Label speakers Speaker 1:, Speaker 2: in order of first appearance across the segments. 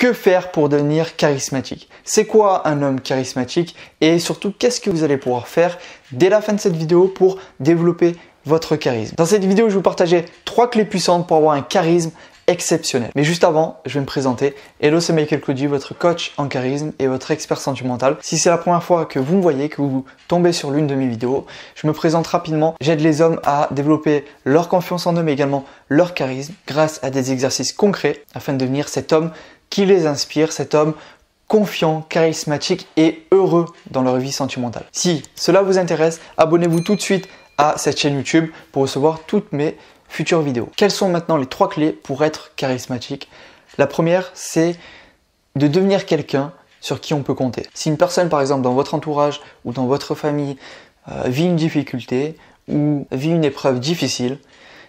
Speaker 1: Que faire pour devenir charismatique? C'est quoi un homme charismatique? Et surtout, qu'est-ce que vous allez pouvoir faire dès la fin de cette vidéo pour développer votre charisme? Dans cette vidéo, je vais vous partager 3 clés puissantes pour avoir un charisme exceptionnel. Mais juste avant, je vais me présenter. Hello, c'est Michael Cody, votre coach en charisme et votre expert sentimental. Si c'est la première fois que vous me voyez, que vous tombez sur l'une de mes vidéos, je me présente rapidement. J'aide les hommes à développer leur confiance en eux, mais également leur charisme grâce à des exercices concrets afin de devenir cet homme qui les inspire, cet homme confiant, charismatique et heureux dans leur vie sentimentale. Si cela vous intéresse, abonnez-vous tout de suite à cette chaîne YouTube pour recevoir toutes mes futures vidéos. Quelles sont maintenant les 3 clés pour être charismatique? La première, c'est de devenir quelqu'un sur qui on peut compter. Si une personne, par exemple, dans votre entourage ou dans votre famille vit une difficulté ou vit une épreuve difficile,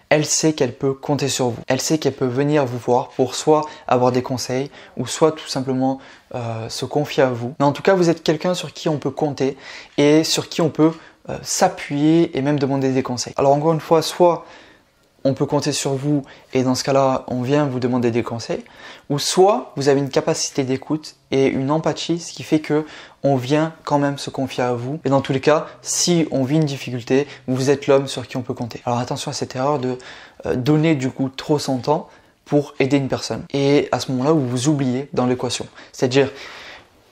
Speaker 1: elle sait qu'elle peut compter sur vous. Elle sait qu'elle peut venir vous voir pour soit avoir des conseils ou soit tout simplement se confier à vous. Mais en tout cas, vous êtes quelqu'un sur qui on peut compter et sur qui on peut s'appuyer et même demander des conseils. Alors encore une fois, soit on peut compter sur vous et dans ce cas-là, on vient vous demander des conseils, ou soit vous avez une capacité d'écoute et une empathie, ce qui fait que on vient quand même se confier à vous. Et dans tous les cas, si on vit une difficulté, vous êtes l'homme sur qui on peut compter. Alors attention à cette erreur de donner du coup trop son temps pour aider une personne. Et à ce moment-là, vous vous oubliez dans l'équation. C'est-à-dire,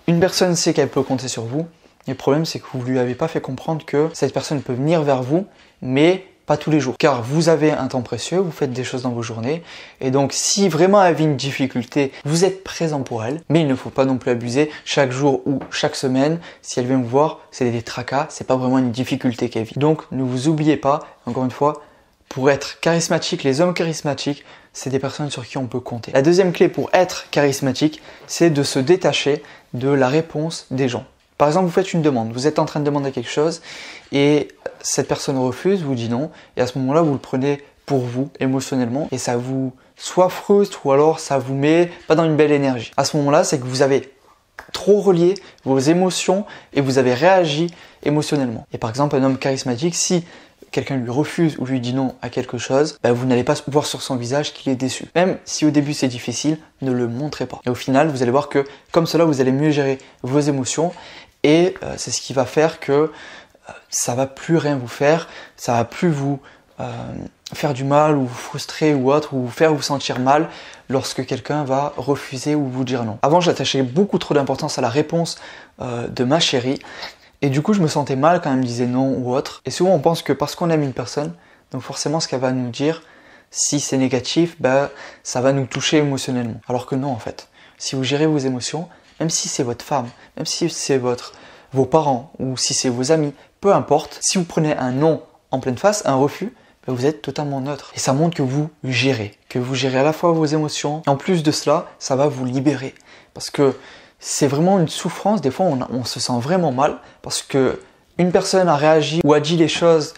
Speaker 1: une personne sait qu'elle peut compter sur vous. Et le problème, c'est que vous ne lui avez pas fait comprendre que cette personne peut venir vers vous, mais pas tous les jours, car vous avez un temps précieux, vous faites des choses dans vos journées, et donc si vraiment elle vit une difficulté, vous êtes présent pour elle, mais il ne faut pas non plus abuser chaque jour ou chaque semaine. Si elle vient vous voir, c'est des tracas, c'est pas vraiment une difficulté qu'elle vit. Donc ne vous oubliez pas, encore une fois, pour être charismatique, les hommes charismatiques, c'est des personnes sur qui on peut compter. La deuxième clé pour être charismatique, c'est de se détacher de la réponse des gens. Par exemple, vous faites une demande, vous êtes en train de demander quelque chose et cette personne refuse, vous dit non, et à ce moment-là, vous le prenez pour vous émotionnellement et ça vous soit frustre ou alors ça vous met pas dans une belle énergie. À ce moment-là, c'est que vous avez trop relié vos émotions et vous avez réagi émotionnellement. Et par exemple, un homme charismatique, si quelqu'un lui refuse ou lui dit non à quelque chose, vous n'allez pas voir sur son visage qu'il est déçu. Même si au début c'est difficile, ne le montrez pas. Et au final, vous allez voir que comme cela, vous allez mieux gérer vos émotions et c'est ce qui va faire que ça va plus rien vous faire, ça va plus vous faire du mal ou vous frustrer ou autre, ou vous faire vous sentir mal lorsque quelqu'un va refuser ou vous dire non. Avant, j'attachais beaucoup trop d'importance à la réponse de ma chérie. Et du coup, je me sentais mal quand elle me disait non ou autre. Et souvent, on pense que parce qu'on aime une personne, donc forcément, ce qu'elle va nous dire, si c'est négatif, ça va nous toucher émotionnellement. Alors que non, en fait. Si vous gérez vos émotions, même si c'est votre femme, même si c'est vos parents ou si c'est vos amis, peu importe, si vous prenez un non en pleine face, un refus, vous êtes totalement neutre. Et ça montre que vous gérez à la fois vos émotions. Et en plus de cela, ça va vous libérer. Parce que c'est vraiment une souffrance, des fois on se sent vraiment mal parce que une personne a réagi ou a dit les choses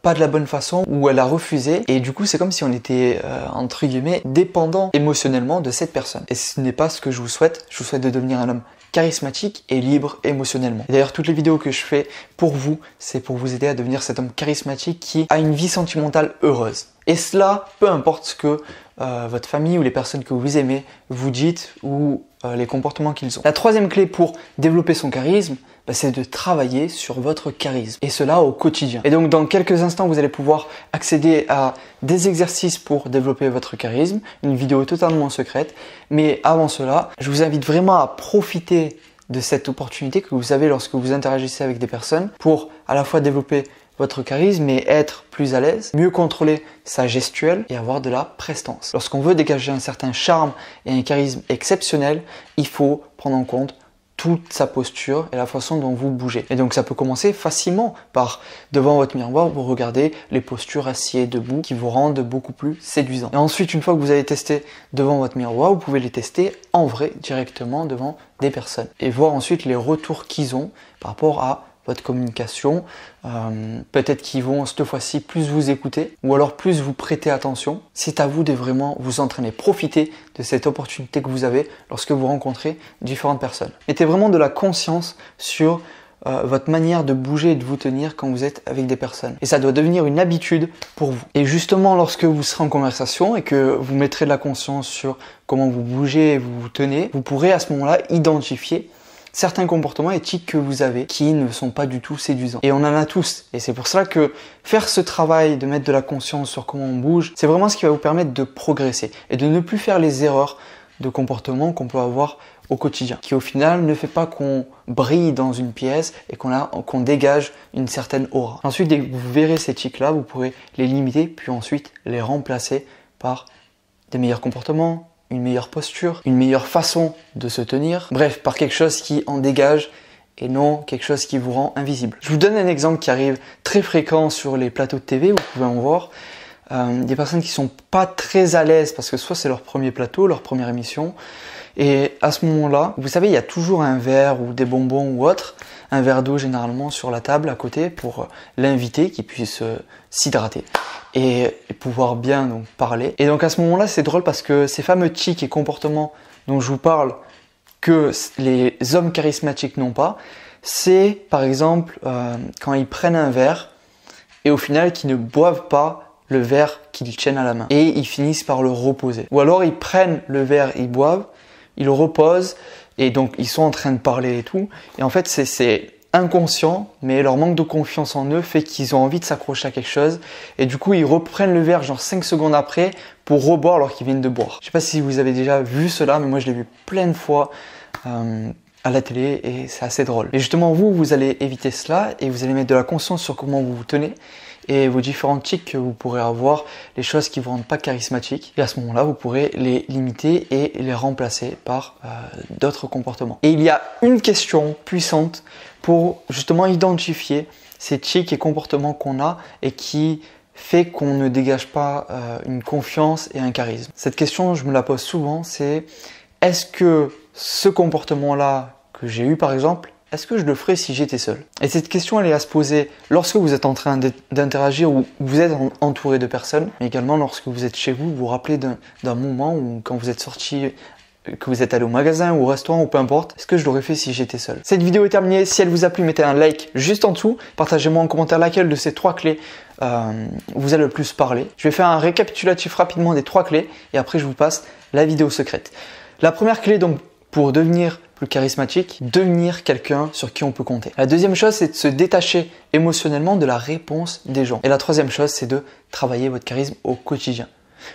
Speaker 1: pas de la bonne façon ou elle a refusé et du coup c'est comme si on était entre guillemets dépendant émotionnellement de cette personne. Et ce n'est pas ce que je vous souhaite de devenir un homme charismatique et libre émotionnellement. D'ailleurs, toutes les vidéos que je fais pour vous, c'est pour vous aider à devenir cet homme charismatique qui a une vie sentimentale heureuse. Et cela, peu importe ce que votre famille ou les personnes que vous aimez vous dites ou les comportements qu'ils ont. La troisième clé pour développer son charisme, c'est de travailler sur votre charisme. Et cela au quotidien. Et donc dans quelques instants, vous allez pouvoir accéder à des exercices pour développer votre charisme, une vidéo totalement secrète. Mais avant cela, je vous invite vraiment à profiter de cette opportunité que vous avez lorsque vous interagissez avec des personnes pour à la fois développer votre charisme et être plus à l'aise, mieux contrôler sa gestuelle et avoir de la prestance. Lorsqu'on veut dégager un certain charme et un charisme exceptionnel, il faut prendre en compte toute sa posture et la façon dont vous bougez. Et donc ça peut commencer facilement par devant votre miroir, vous regardez les postures assis et debout qui vous rendent beaucoup plus séduisant. Et ensuite, une fois que vous avez testé devant votre miroir, vous pouvez les tester en vrai directement devant des personnes et voir ensuite les retours qu'ils ont par rapport à votre communication, peut-être qu'ils vont cette fois-ci plus vous écouter ou alors plus vous prêter attention. C'est à vous de vraiment vous entraîner, profiter de cette opportunité que vous avez lorsque vous rencontrez différentes personnes. Mettez vraiment de la conscience sur votre manière de bouger et de vous tenir quand vous êtes avec des personnes. Et ça doit devenir une habitude pour vous. Et justement, lorsque vous serez en conversation et que vous mettrez de la conscience sur comment vous bougez et vous vous tenez, vous pourrez à ce moment-là identifier certains comportements éthiques que vous avez qui ne sont pas du tout séduisants. Et on en a tous. Et c'est pour cela que faire ce travail de mettre de la conscience sur comment on bouge, c'est vraiment ce qui va vous permettre de progresser et de ne plus faire les erreurs de comportement qu'on peut avoir au quotidien, qui au final ne fait pas qu'on brille dans une pièce et qu'on dégage une certaine aura. Ensuite, dès que vous verrez ces tics-là, vous pourrez les limiter, puis ensuite les remplacer par des meilleurs comportements, une meilleure posture, une meilleure façon de se tenir, bref, par quelque chose qui en dégage et non quelque chose qui vous rend invisible. Je vous donne un exemple qui arrive très fréquent sur les plateaux de TV, vous pouvez en voir. Des personnes qui sont pas très à l'aise parce que soit c'est leur premier plateau, leur première émission, et à ce moment-là, vous savez, il y a toujours un verre ou des bonbons ou autre, un verre d'eau généralement sur la table à côté pour l'invité qui puisse s'hydrater et pouvoir bien donc parler. Et donc à ce moment-là, c'est drôle parce que ces fameux tics et comportements dont je vous parle que les hommes charismatiques n'ont pas, c'est par exemple quand ils prennent un verre et au final qu'ils ne boivent pas le verre qu'ils tiennent à la main et ils finissent par le reposer. Ou alors ils prennent le verre, ils boivent, ils le reposent et donc ils sont en train de parler et tout. Et en fait c'est inconscient, mais leur manque de confiance en eux fait qu'ils ont envie de s'accrocher à quelque chose et du coup ils reprennent le verre genre 5 secondes après pour reboire alors qu'ils viennent de boire. Je sais pas si vous avez déjà vu cela, mais moi je l'ai vu plein de fois à la télé et c'est assez drôle. Et justement vous allez éviter cela et vous allez mettre de la conscience sur comment vous vous tenez et vos différents tics que vous pourrez avoir, les choses qui vous rendent pas charismatiques. Et à ce moment-là, vous pourrez les limiter et les remplacer par d'autres comportements. Et il y a une question puissante pour justement identifier ces tics et comportements qu'on a et qui fait qu'on ne dégage pas une confiance et un charisme. Cette question, je me la pose souvent, c'est est-ce que ce comportement-là que j'ai eu par exemple, est-ce que je le ferais si j'étais seul? Et cette question, elle est à se poser lorsque vous êtes en train d'interagir ou vous êtes entouré de personnes, mais également lorsque vous êtes chez vous, vous vous rappelez d'un moment où quand vous êtes sorti, que vous êtes allé au magasin ou au restaurant ou peu importe, est-ce que je l'aurais fait si j'étais seul? Cette vidéo est terminée. Si elle vous a plu, mettez un like juste en dessous. Partagez-moi en commentaire laquelle de ces 3 clés vous a le plus parlé. Je vais faire un récapitulatif rapidement des 3 clés et après je vous passe la vidéo secrète. La première clé donc pour devenir plus charismatique, devenir quelqu'un sur qui on peut compter. La deuxième chose, c'est de se détacher émotionnellement de la réponse des gens. Et la troisième chose, c'est de travailler votre charisme au quotidien.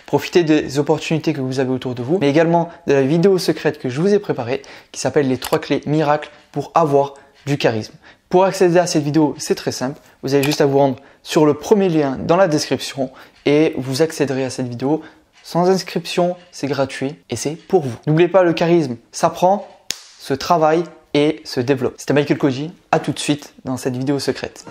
Speaker 1: Profitez des opportunités que vous avez autour de vous, mais également de la vidéo secrète que je vous ai préparée, qui s'appelle les 3 clés miracles pour avoir du charisme. Pour accéder à cette vidéo, c'est très simple. Vous avez juste à vous rendre sur le premier lien dans la description et vous accéderez à cette vidéo sans inscription, c'est gratuit et c'est pour vous. N'oubliez pas, le charisme s'apprend, se travaille et se développe. C'était Michael Koji, à tout de suite dans cette vidéo secrète.